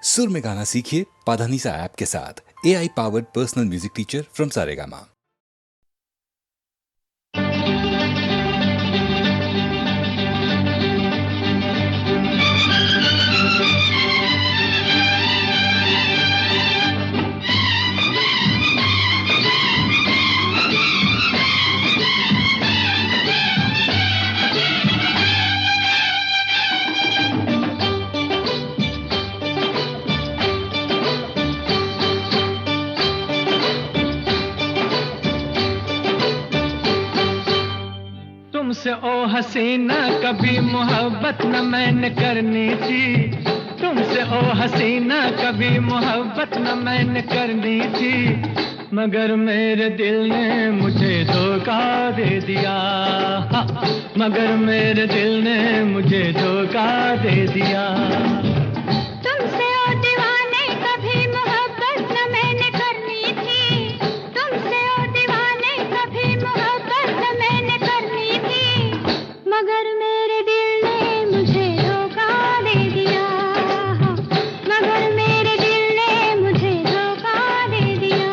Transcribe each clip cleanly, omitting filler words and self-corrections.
सुर में गाना सीखिए पाधानीसा ऐप के साथ। AI powered personal music teacher from Saregama. तुमसे ओ हसीना कभी मोहब्बत न मैंने करनी थी। तुमसे ओ हसीना कभी मोहब्बत न मैंने करनी थी, मगर मेरे दिल ने मुझे धोखा दे दिया। मगर मेरे दिल ने मुझे धोखा दे दिया। तुमसे ओ दीवाने कभी मोहब्बत न मैंने करनी थी। तुमसे ओ दीवाने कभी मोहब्बत न मैंने करनी थी, मगर मेरे दिल ने मुझे धोखा दे दिया। मगर मेरे दिल ने मुझे धोखा दे दिया।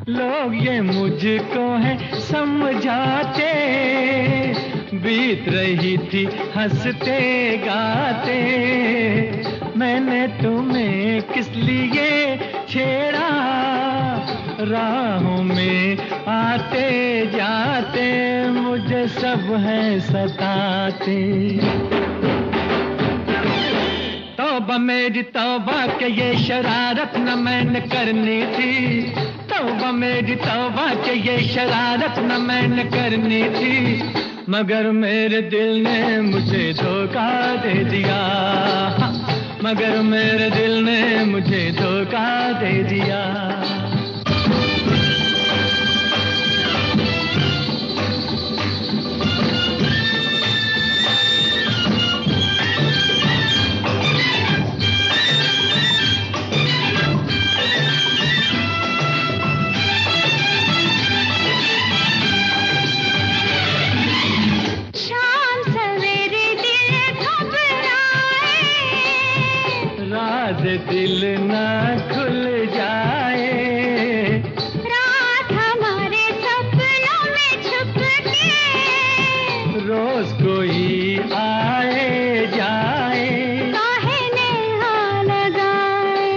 लोग ये मुझको है समझाते, बीत रही थी हंसते गाते। मैंने तुम्हें किस लिए छेड़ा, राहों में आते जाते मुझे सब है सताते। तौबा मेरी तौबा के ये शरारत न मैंने करनी थी। तौबा मेरी तौबा के ये शरारत न मैंने करनी थी, मगर मेरे दिल ने मुझे धोखा दे दिया। मगर मेरे दिल ने मुझे धोखा दे दिया। दिल ना खुल जाए, रात हमारे सपनों में छुप के रोज कोई आए जाए, काहे नेहा लगाए।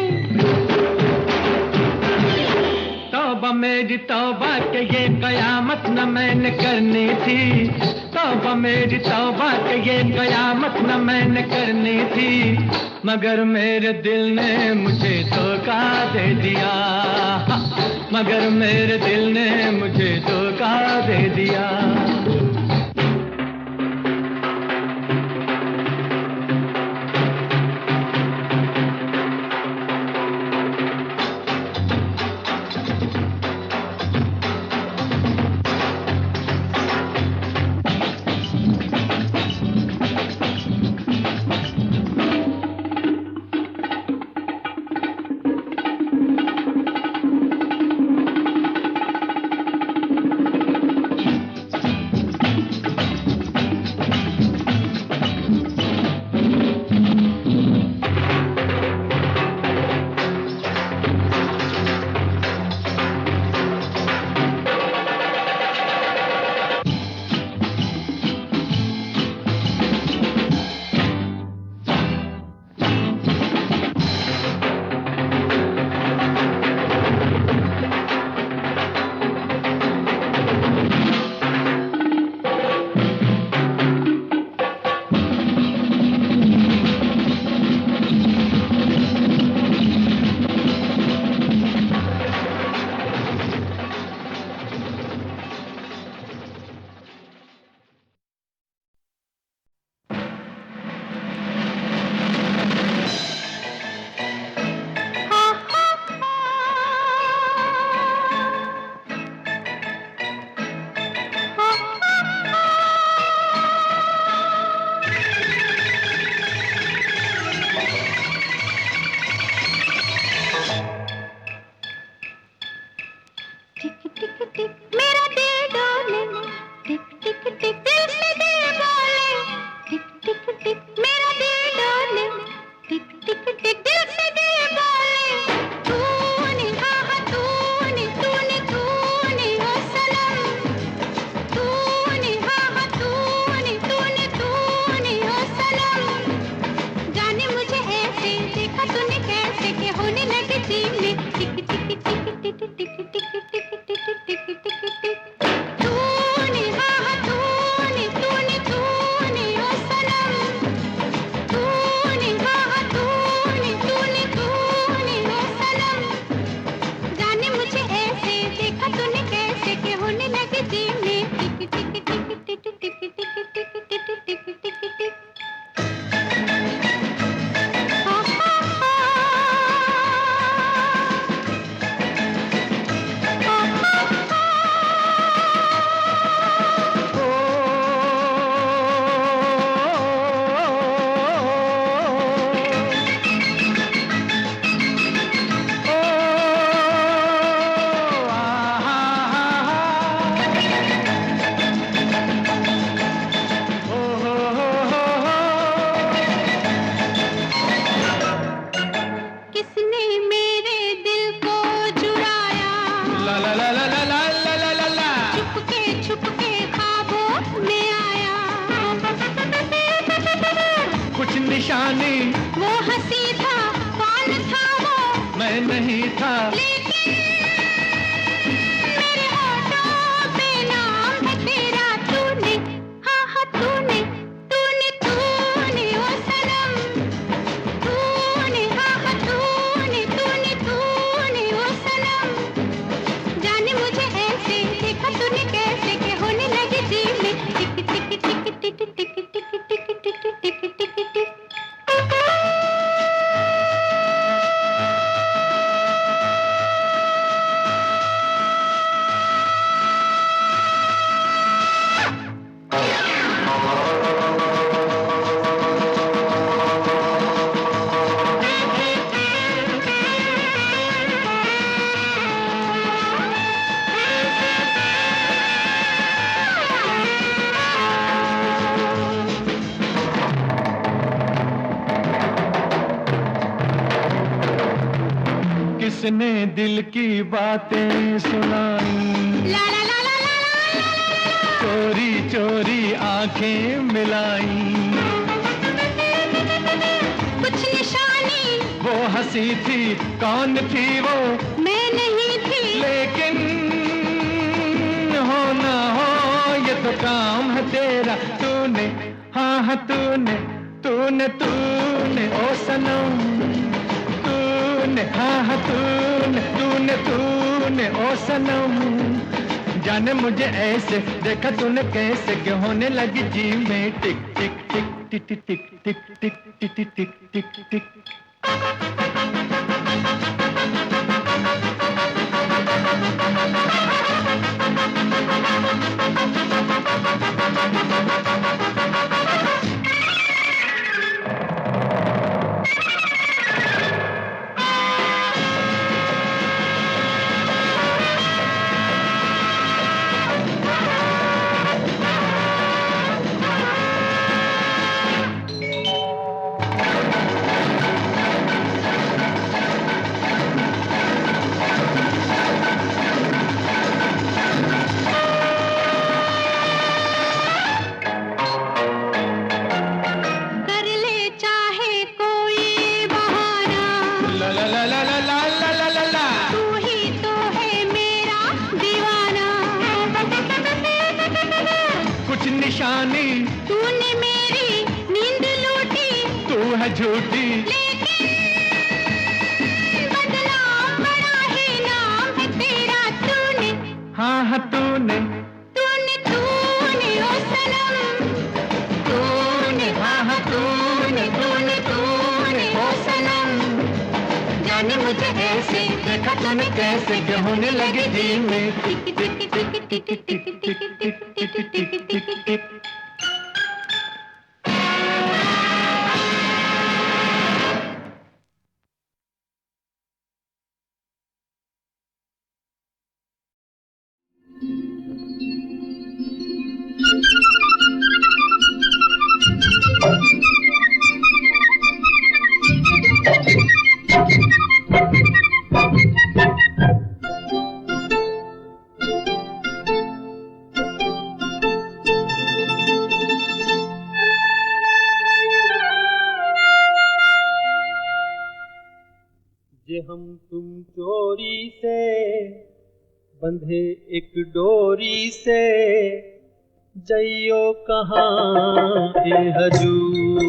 तौबा मेरी तौबा के ये कयामत न मैंने करनी थी। तौबा मेरी तौबा के ये कयामत न मैंने करनी थी, मगर मेरे दिल ने मुझे धोखा दे दिया। मगर मेरे दिल ने मुझे धोखा दे दिया। निशानी वो हंसी था, कौन था वो? मैं नहीं था, लेकिन मेरे होठों पे नाम है तेरा। तूने, हाँ हाँ तूने, तूने तूने ओ सनम, तूने, हाँ हाँ तूने, तूने तूने ओ सनम। जाने मुझे ऐसे देखा तूने कैसे कि होने लगी जी में टिक टिक टिक टिक टिक टिक टिक टिक टिक टिक टिक टिक। किसने दिल की बातें सुनाई, ला ला ला ला ला ला। चोरी चोरी आंखें मिलाई, कुछ निशानी वो हंसी थी, कौन थी वो? मैं नहीं थी, लेकिन हो ना हो ये तो काम है तेरा। तूने, हाँ हाँ तूने, तूने तूने ओ सनम, तूने, हाँ हाँ तूने, तूने तूने ओ सनम। जाने मुझे ऐसे देखा तूने कैसे कि होने लगी जी में टिक टिक टिक टिक टिक टिक टिक टिक टिक टिक टिक टिक। कर ले चाहे कोई बहाना, ला ला ला ला ला ला ला ला ला ला। तू ही तो है मेरा दीवाना। कुछ निशानी तूने मेरी नींद लूटी, तू है झूठी, लेकिन बदनाम बड़ा ही नाम है तेरा। तूने, हाँ हाँ तूने, तूने तूने ओ सनम, तूने, हाँ हाँ तूने, तूने तूने ओ सनम। जाने मुझे ऐसे देखा तूने कैसे कि होने लगी जी में टिक टिक टिक टिक टिक टिक टिक टिक टिक टिक टिक। जे हम तुम चोरी से बंधे एक डोरी से, जइयो कहाँ ए हजूर।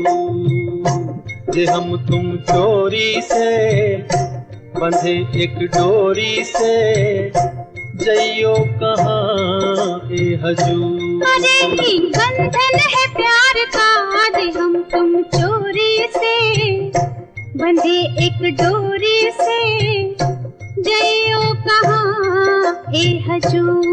जे हम तुम चोरी से बंधे एक डोरी से, जइयो कहाँ ए हजूर। अरे ही बंधन है प्यार का, आज हम तुम चोरी से बंधे एक डोरी से, जइयो कहाँ ए हजूर।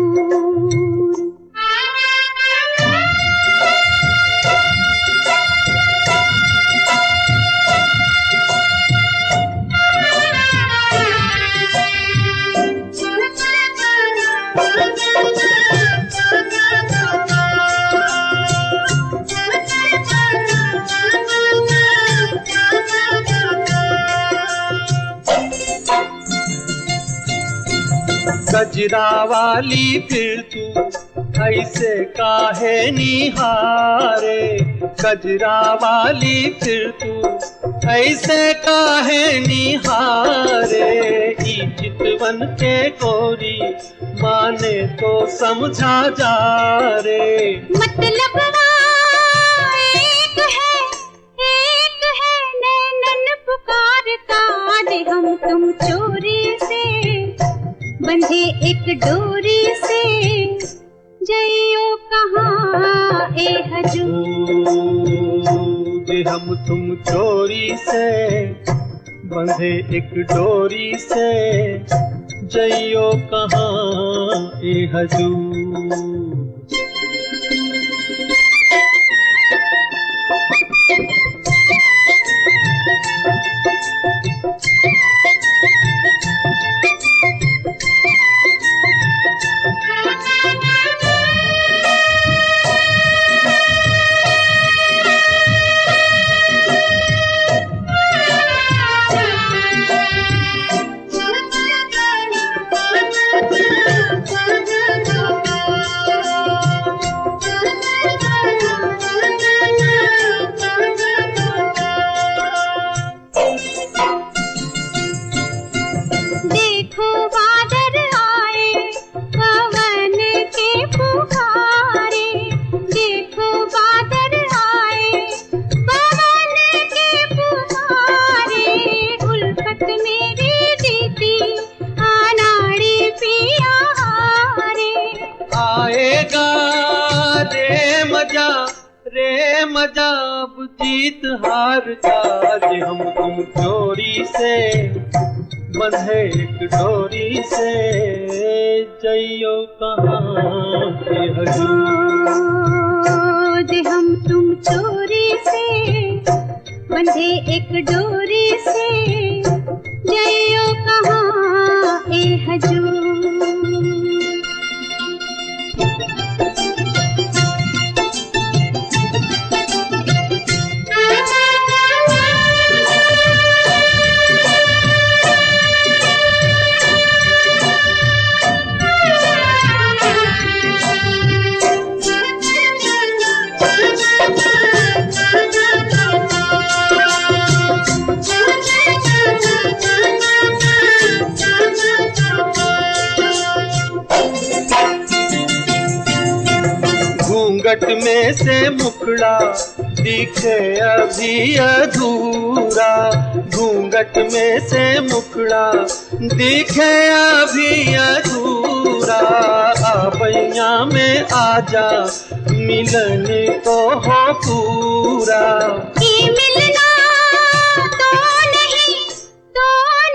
गजरा वाली फिर तू ऐसे काहे निहारे, कजरा वाली फिर तू ऐसे काहे निहारे, ई चितवन के गोरी माने तो समझा जा रे। मतलब एक है नैनन पुकारता, आज हम तुम चोरी से बंधे एक डोरी से, जइयो कहाँ ए हजूर। जे हम तुम चोरी से बंधे एक डोरी से, जइयो कहाँ ए हजूर। रे मजा अब जीत हार का, जे हम तुम चोरी से बंधे एक डोरी से, जइयो कहाँ के हजूर। जे हम तुम चोरी से बंधे एक डोरी से, जइयो कहाँ ए हजूर। घूंघट में से मुखड़ा दिखे अभी अधूरा, घूंघट में से मुखड़ा दिखे अभी अधूरा, आबैया में आजा मिलन तो हो पूरा। ये मिलना तो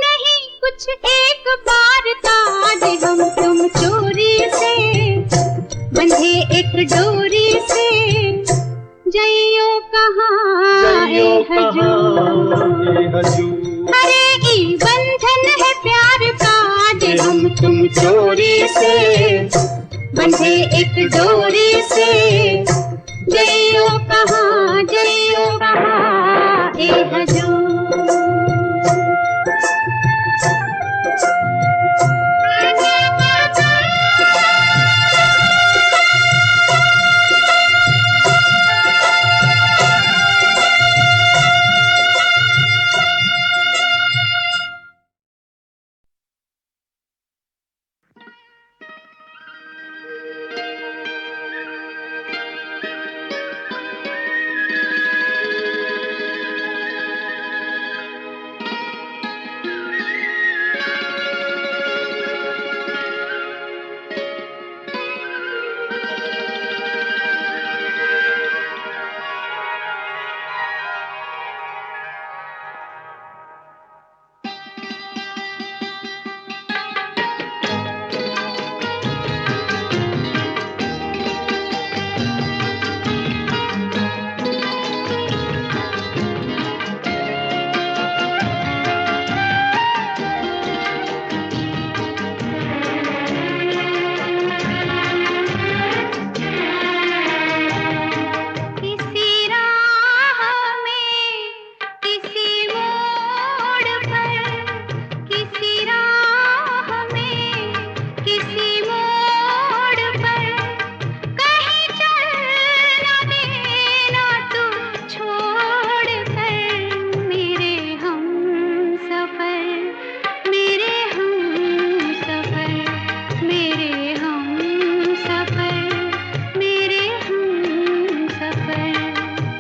नहीं कुछ एक बार था, जे हम तुम चोरी से बंधे एक डोरी से, जइयो कहाँ ए हजूर। अरे ई बंधन है प्यार का, जे हम तुम चोरी से बंधे एक डोरी से, जइयो कहाँ ए हजूर।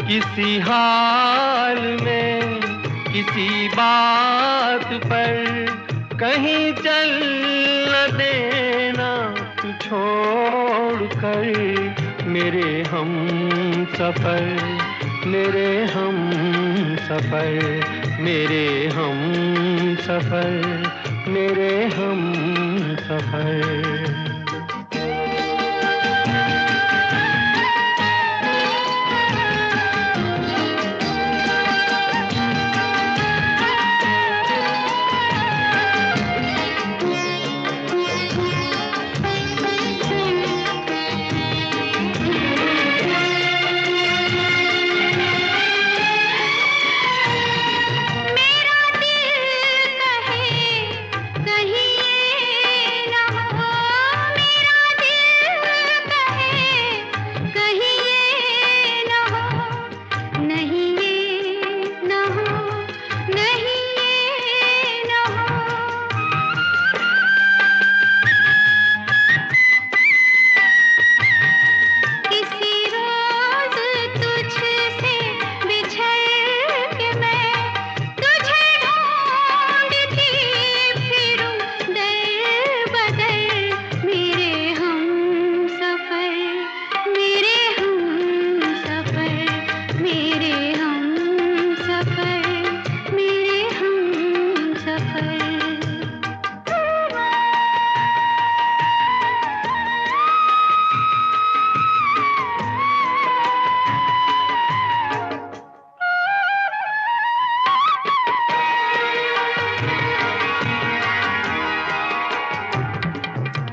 किसी हाल में किसी बात पर कहीं चल न देना तू छोड़ कर मेरे हम सफर, मेरे हम सफर, मेरे हम सफर, मेरे हम सफर।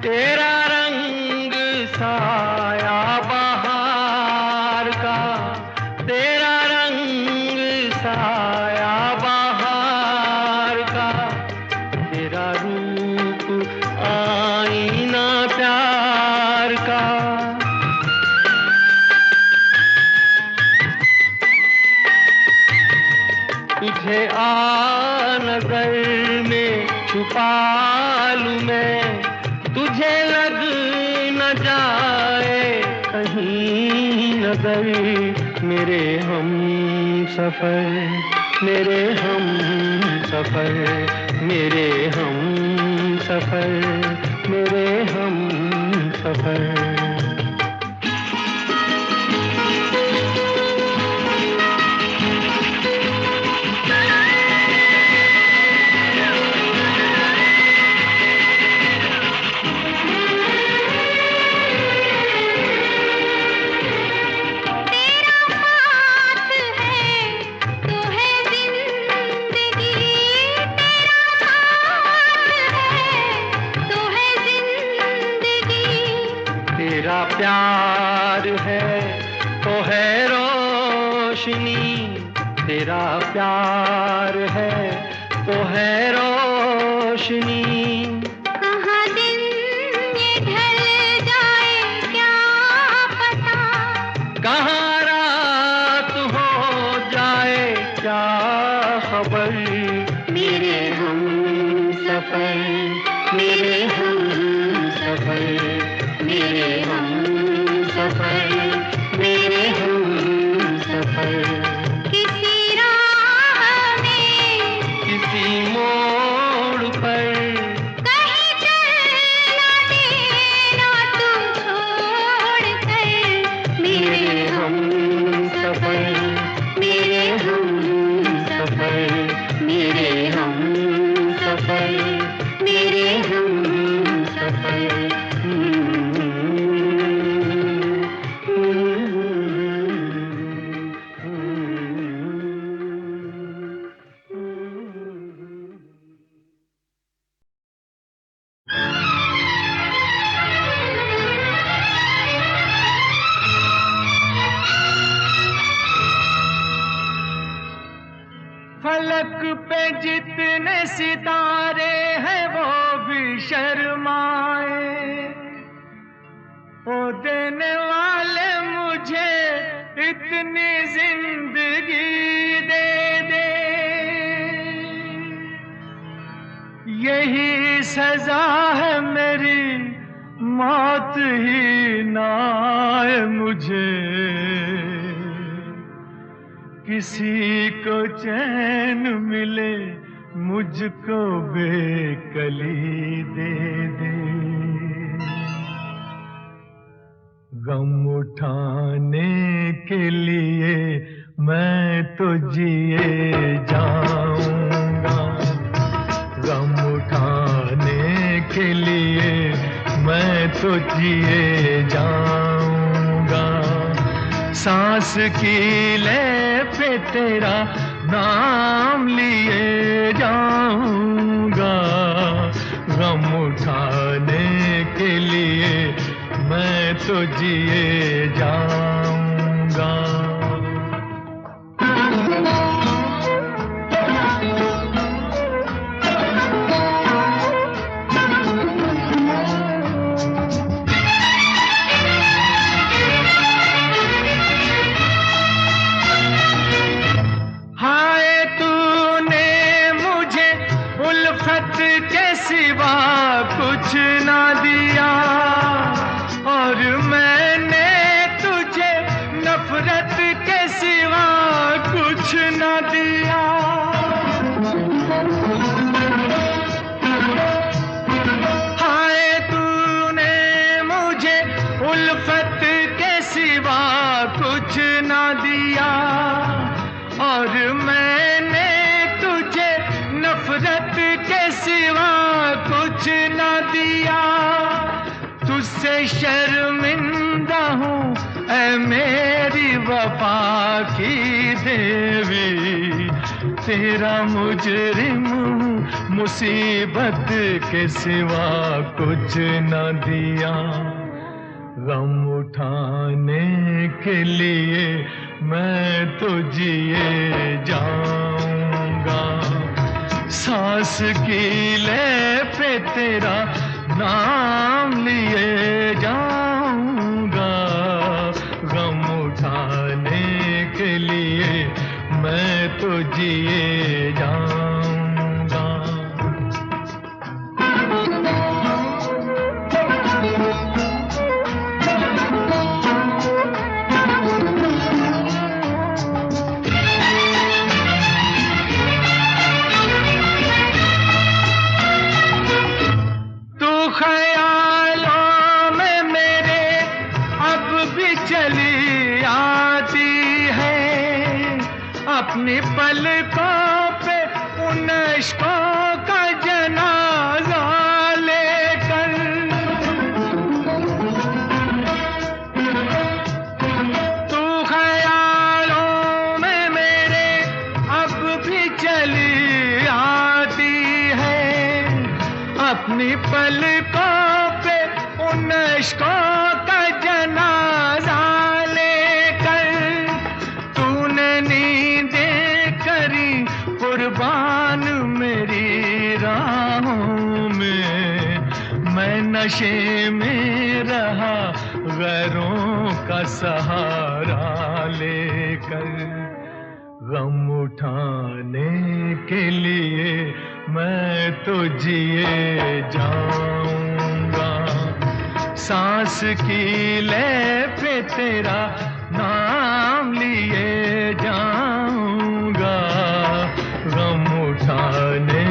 तेरा रंग साया बहार का, तेरा रंग साया बहार का, तेरा रूप आईना प्यार का। तुझे आ नजर में छुपा लूं मैं, तुझे लग न जाए कहीं नजर मेरे हम सफर, मेरे हम सफर, मेरे हम सफर, मेरे हम सफर। तेरा प्यार है तो है रोशनी, तेरा प्यार है तो है रोशनी। कहाँ दिन ये ढल जाए क्या पता, कहाँ रात हो जाए क्या खबर। मेरे हम सफर, मेरे हम सफर, मेरे हम सफर, मेरे हम सफर। किसी राह में किसी मोड़ पर कहीं चल ना देना तू छोड़ कर मेरे हम सफर, मेरे हम सफर, मेरे हम सफर, मेरे हम सफर। फलक पे जितने सितारे हैं वो भी शर्माए, ओ देने वाले मुझे इतनी जिंदगी दे दे। यही सजा है मेरी, मौत ही ना आए मुझे। किसी को चैन मिले मुझको बेकली दे दे। गम उठाने के लिए मैं तो जिए जाऊंगा, गम उठाने के लिए मैं तो जिए जाऊंगा। सांस की ले पे तेरा नाम लिए जाऊंगा, गम उठाने के लिए मैं तो जिए जाऊंगा। हाय तूने मुझे उल्फत के सिवा कुछ ना दिया, और मैंने तुझे नफरत के सिवा कुछ न दिया। हाय तूने मुझे उल्फत के सिवा कुछ न दिया, और मैंने तुझे नफरत के सिवा कुछ न दिया। तुझसे शर्मिंदा हूँ ऐ मेरी वफा की देवी, तेरा मुजरिम हूँ मुसीबत के सिवा कुछ न दिया। गम उठाने के लिए मैं तो जिए जाऊंगा, सांस की ले पे तेरा नाम लिए जाऊंगा, गम उठाने के लिए मैं तो जिए जाऊंगा। अपनी पलकों पे उन इश्कों का जनाजा लेकर, तू ख्यालों में मेरे अब भी चली आती है। अपनी पलकों पे उन इश्कों का जनाजा कुर्बान मेरी राहों में, मैं नशे में रहा गैरों का सहारा लेकर। गम उठाने के लिए मैं तो जिए जाऊंगा, सांस की ले पे तेरा नाम लिए जाऊंगा, गम उठाने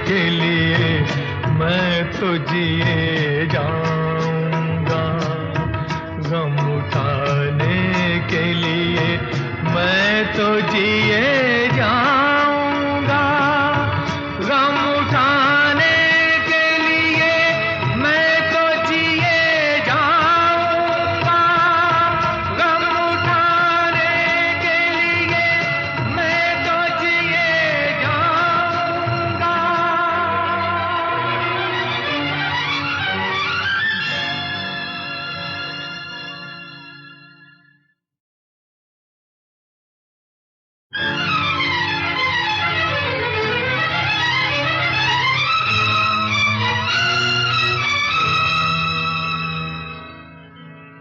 के लिए मैं तो जिए जाऊंगा, गम उठाने के लिए मैं तो जिए जाऊंगा, गम उठाने के लिए मैं तो जिए जाऊंगा, गम उठाने के लिए मैं तो जिए जाऊंगा।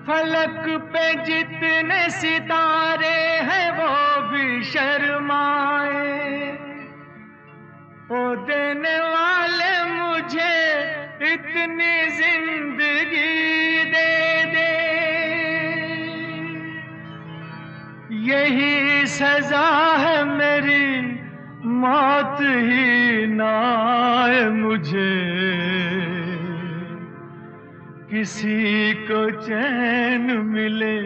फलक पे जितने सितारे हैं वो भी शर्माए, ओ देने वाले मुझे इतनी जिंदगी दे दे। यही सजा है मेरी, मौत ही ना आए मुझे, किसी को चैन मिले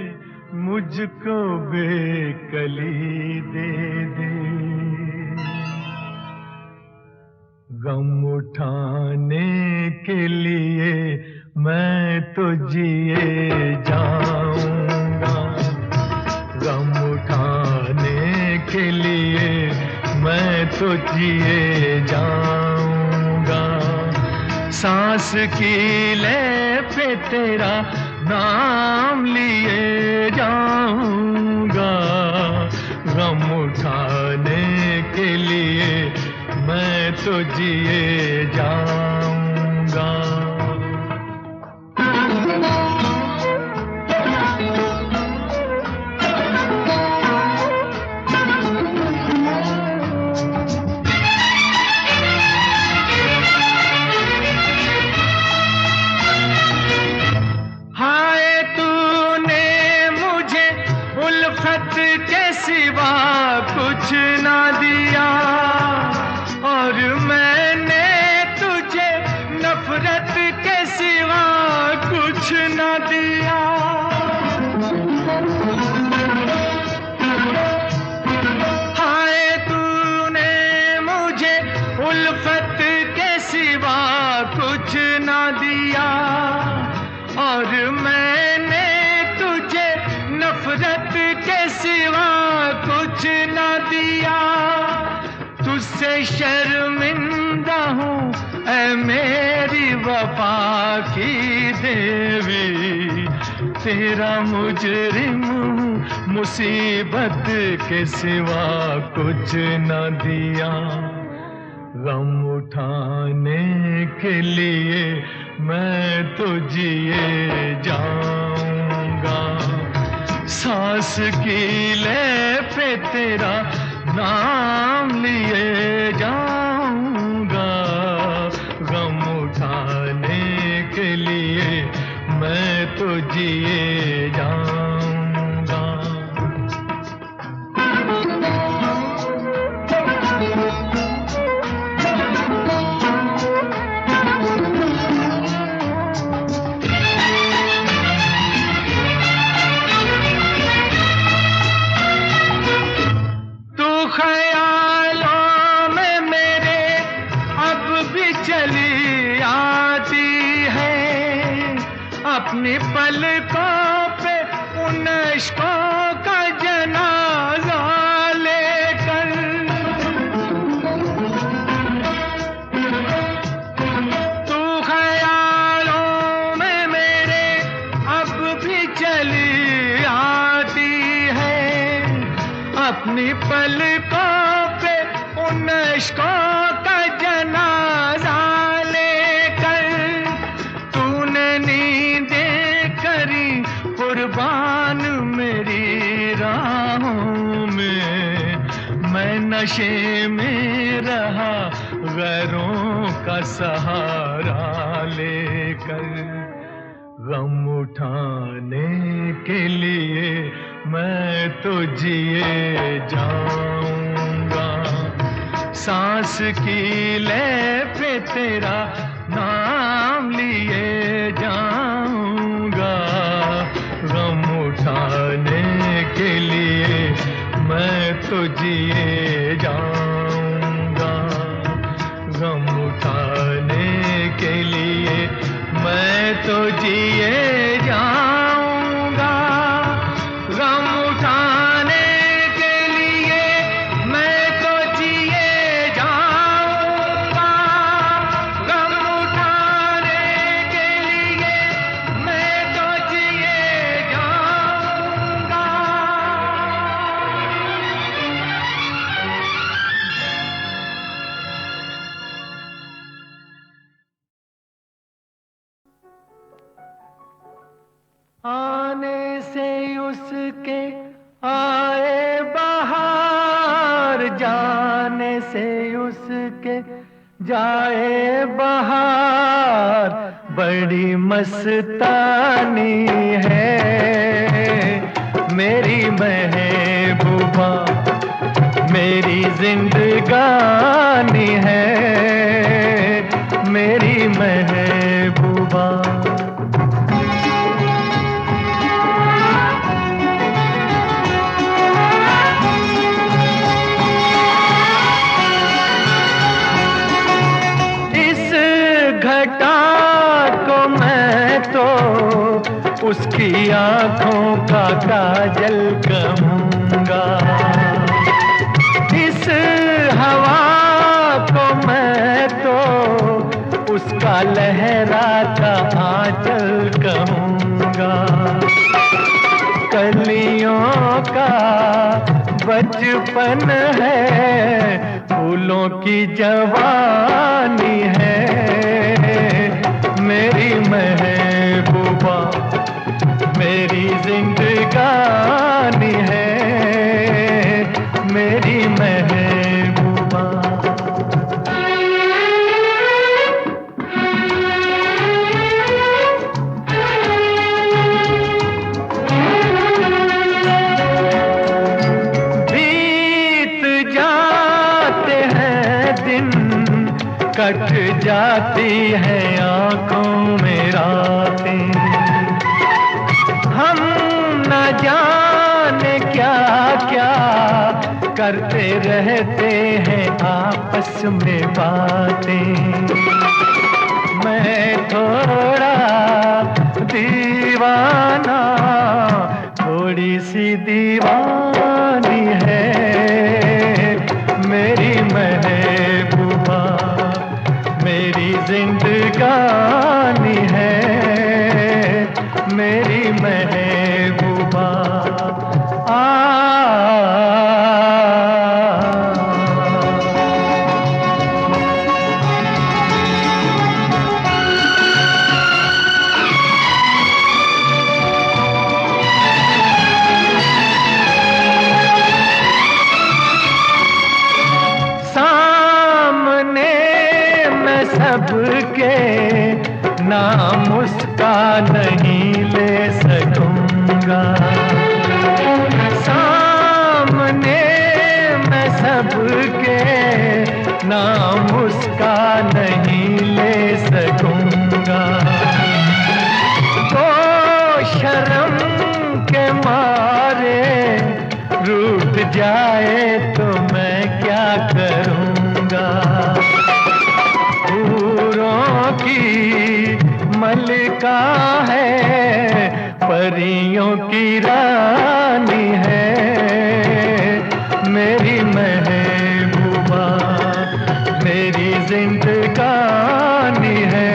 मुझको बेकली दे दे। गम उठाने के लिए मैं तो जिए जाऊंगा, गम उठाने के लिए मैं तो जिए जाऊंगा। सांस की ले पे तेरा नाम लिए जाऊंगा, गम उठाने के लिए मैं तो जिए जाऊंगा। हाय तूने मुझे उल्फत के सिवा कुछ ना दिया, और मैंने तुझे नफरत के सिवा कुछ न दिया। हाय तूने मुझे उल्फत के सिवा कुछ न दिया, और मैंने तुझे नफरत के सिवा कुछ न दिया। तुझसे शर्मिंदा हूँ ऐ मेरी वफा की देवी, तेरा मुजरिम हूँ मुसीबत के सिवा कुछ न दिया। गम उठाने के लिए मैं तो जिए जाऊंगा, सांस की ले पे तेरा नाम लिए जाऊंगा, गम उठाने के लिए मैं तो जिए जाऊंगा। ख्यालों में मेरे अब भी चली आती है, अपनी पलकों पे उन इश्कों का जनाजा लेकर। तू ख्यालों में मेरे अब भी चली आती है, अपनी पलकों पे उन इश्कों का जनाजा लेकर। तूने नींदें करी कुर्बान मेरी राहों में, मैं नशे में रहा गैरों का सहारा लेकर। गम उठाने के लिए मैं तो जिए जाऊंगा, सांस की ले पे तेरा नाम लिए जाऊंगा, गम उठाने के लिए मैं तो जिए जाऊंगा, गम उठाने के लिए मैं तो जिए जाऊंगा, गम उठाने के लिए मैं तो जिए जाऊंगा, गम उठाने के लिए मैं तो जिए जाऊंगा। आने से उसके आए बहार, जाने से उसके जाए बहार, बड़ी मस्तानी है मेरी महबूबा मेरी जिंदगानी है मेरी महबूबा। इस घटा को मैं तो उसकी आंखों का काजल कहूँगा। इस हवा को मैं तो उसका लहराता आंचल कहूँगा। कलियों का बचपन है फूलों की जवानी है मेरी महबूबा। मेरी जिंदगानी है मेरी महबूबा। बीत जाते हैं दिन कट जाती है आंखों में रातें। हम न जाने क्या क्या करते रहते हैं आपस में बातें। मैं थोड़ा दीवाना थोड़ी सी दीवानी है मेरी महबूबा। मेरी जिंदगानी है मेरी महबूबा। सामने मैं सबके नाम उसका नहीं ले सकूंगा। सामने मैं सबके नाम उसका नहीं ले सकूंगा। तो शर्म के मारे रूठ जाए तो मैं क्या करूंगा। हूरों की मलिका है परियों की रानी है मेरी महबूबा। मेरी जिंदगानी है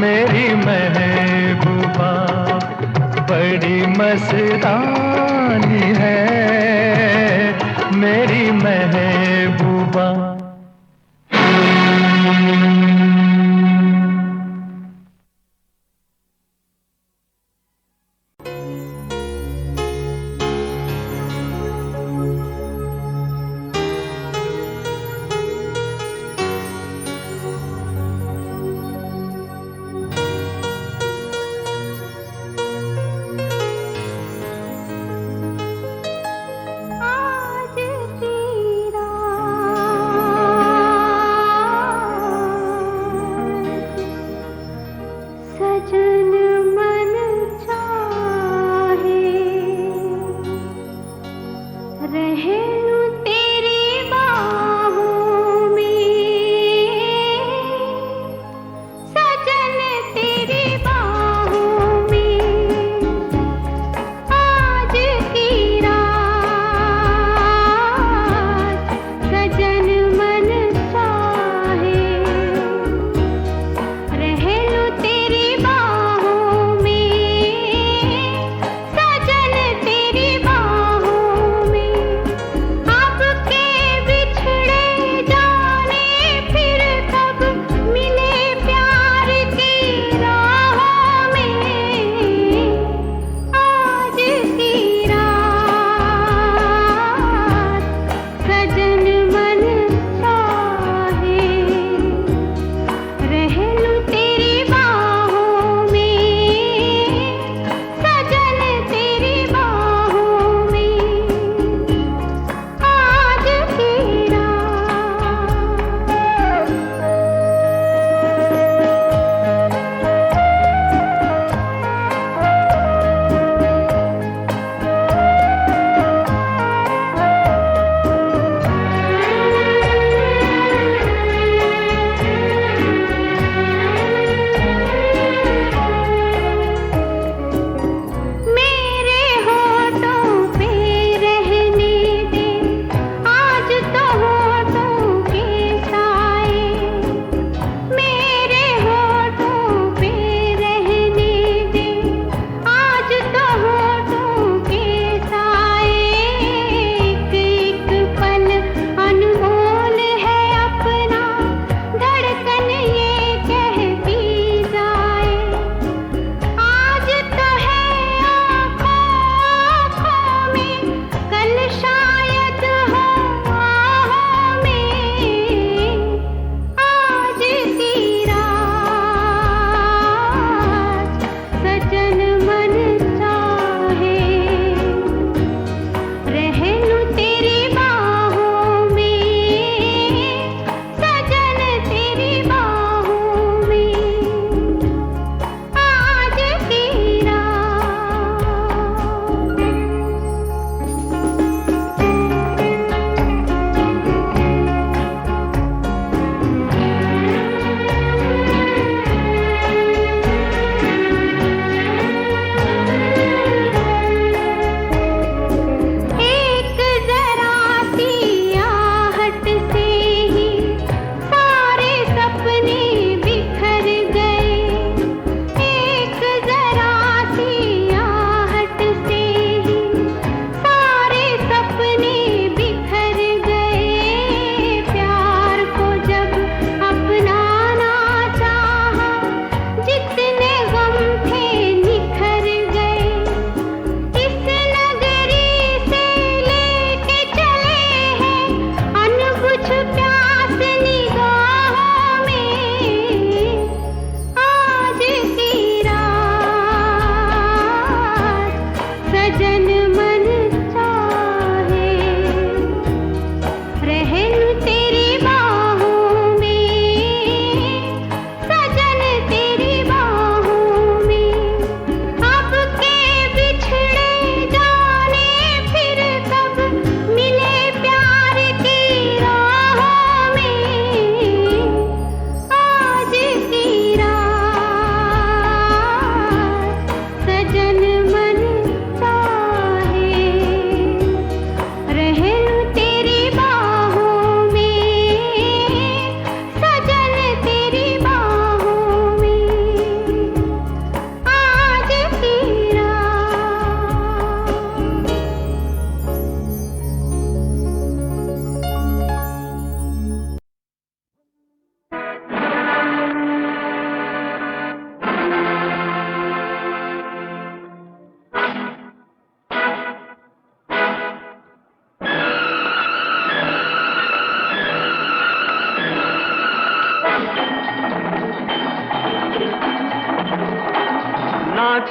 मेरी महबूबा। बड़ी मस्तानी है मेरी महबूबा। आज सी रात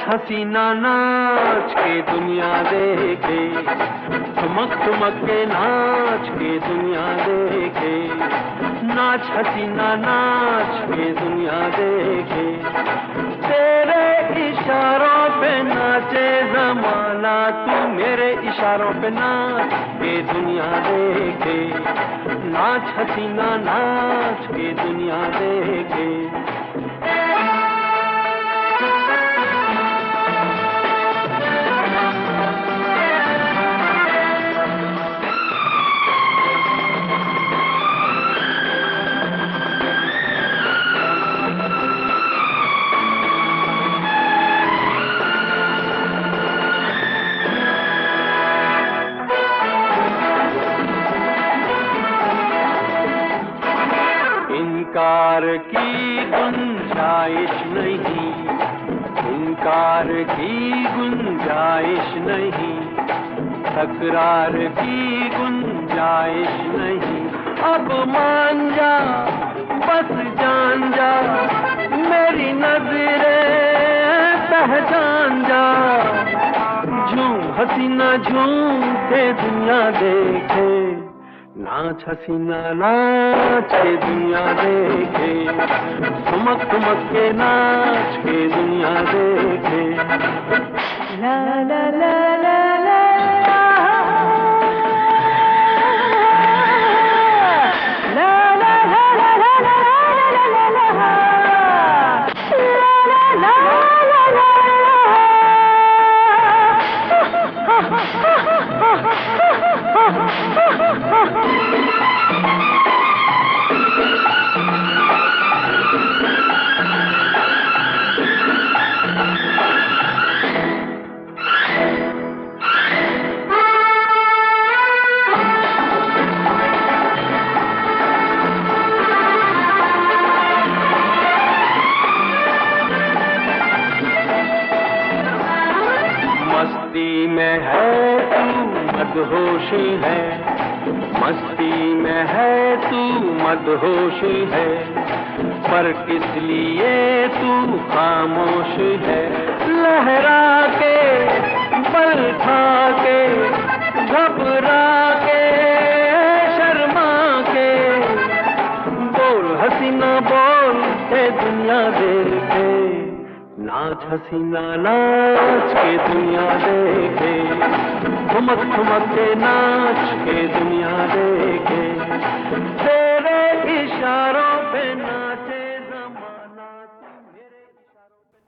हसीना नाच के दुनिया देखे, ठुमक ठुमक के नाच के दुनिया देखे, नाच हसीना नाच के दुनिया देखे, तेरे इशारों पे नाचे जमाना, तू मेरे इशारों पे नाच के दुनिया देखे, नाच हसीना नाच के दुनिया देखे। इनकार की गुंजाइश नहीं, इनकार की गुंजाइश नहीं, तकरार की गुंजाइश नहीं, अब मान जा बस जान जा, मेरी नजरें पहचान जा, झूम हसीना झूम के दुनिया देखे, नाच हसीना नाच के दुनिया देखे, ठुमक ठुमक के नाच के दुनिया देखे। ला ला ला ला ला मस्ती में है तू मदहोशी है, मस्ती में है तू मदहोशी है, पर किस लिए तू खामोश है, लहरा के बल खा के घबरा के शर्मा के, बोल हसीना बोल के दुनिया देखे, नाच हसीना नाच के दुनिया देखे, ठुमक ठुमक के नाच के दुनिया देखे, तेरे इशारों पे नाचे जमाना, तू मेरे इशारों पे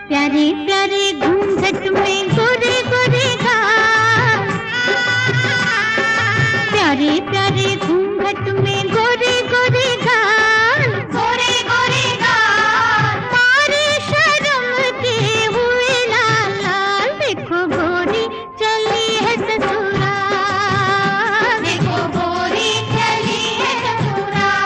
प्यारे प्यारे घूंघट में गोरे गोरे गाल, प्यारे प्यारे घूंघट में गोरे गोरे गाल, गोरे गोरे गाल, मारे शर्म के हुए लाल लाल, देखो गोरी चली है ससुराल, देखो गोरी चली है ससुराल।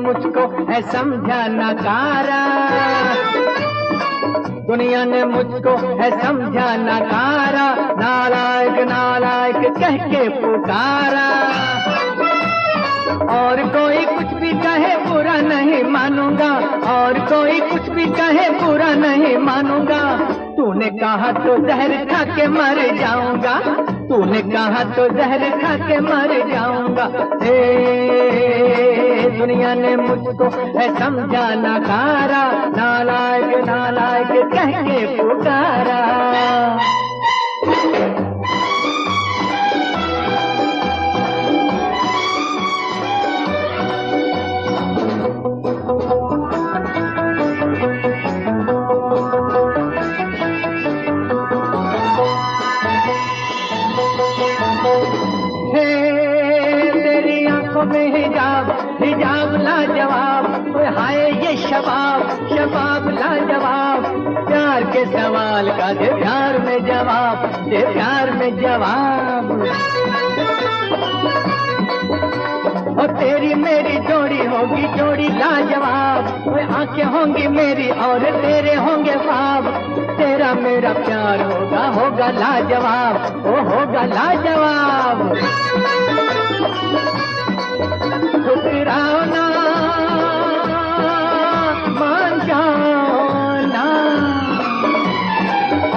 मुझको है समझा नकारा, दुनिया ने मुझको है समझा नकारा, नालायक नालायक कह के पुकारा। और कोई कुछ भी कहे बुरा नहीं मानूंगा, और कोई कुछ भी कहे बुरा नहीं मानूंगा। तूने कहा तो जहर खा के मर जाऊंगा, तूने कहा तो जहर खा के मर जाऊंगा। हे दुनिया ने मुझको है समझा नकारा, नालायक नालायक कह के पुकारा। में हिजाब हिजाब लाजवाब, हाय ये शबाब शबाब लाजवाब। प्यार के सवाल का दे प्यार में जवाब, दे प्यार में जवाब। और तेरी मेरी जोड़ी होगी जोड़ी लाजवाब, आंखें होंगी मेरी और तेरे होंगे ख्वाब। तेरा मेरा प्यार होगा होगा लाजवाब, ओ होगा लाजवाब। ठुकराओ ना मान जाओ ना,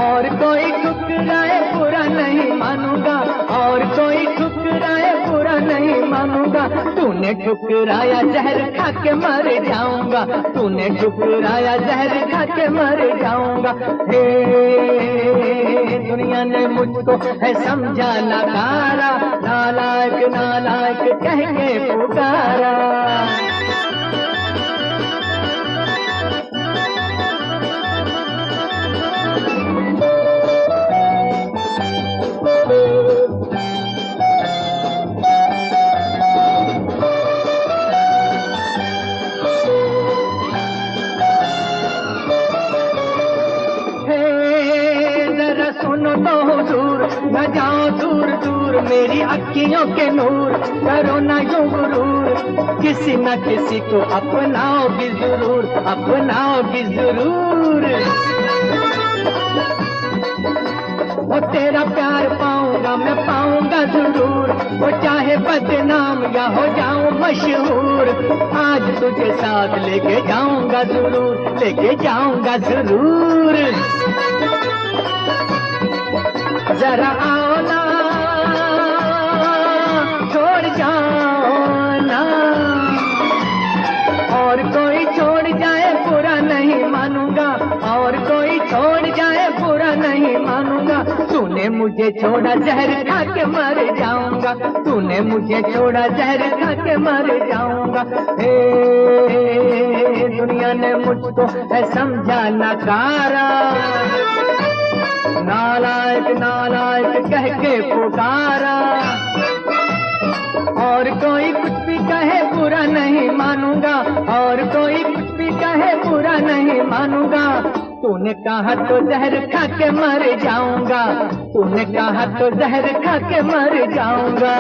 और कोई ठुकराए बुरा नहीं मानूंगा, और कोई ठुकराए बुरा नहीं मानूंगा। तूने ठुकराया जहर खा के मर जाऊंगा, तूने ठुकराया जहर खा के मर जाऊंगा। हे दुनिया ने मुझको है समझा नकारा, नालायक नालायक कह के पुकारा। सुनो तो हुजूर न जाओ दूर दूर, मेरी अखियों के नूर करो ना यूं गुरूर। किसी न किसी को अपनाओगी जरूर, अपनाओगी जरूर। वो तेरा प्यार पाऊंगा मैं पाऊंगा जरूर, वो चाहे बदनाम या हो जाऊं मशहूर। आज तुझे साथ लेके जाऊंगा जरूर, लेके जाऊंगा जरूर। जरा आओ ना छोड़ जाओ ना, और कोई छोड़ जाए बुरा नहीं मानूंगा, और कोई छोड़ जाए बुरा नहीं मानूंगा। तूने मुझे छोड़ा जहर खा के मर जाऊंगा, तूने मुझे छोड़ा जहर खा के मर जाऊंगा। हे दुनिया ने मुझको है समझा नकारा, नालायक नालायक कह के पुकारा। और कोई कुछ भी कहे बुरा नहीं मानूंगा, और कोई कुछ भी कहे बुरा नहीं मानूंगा। तूने कहा तो जहर खा के मर जाऊंगा, तूने कहा तो जहर खा के मर जाऊंगा।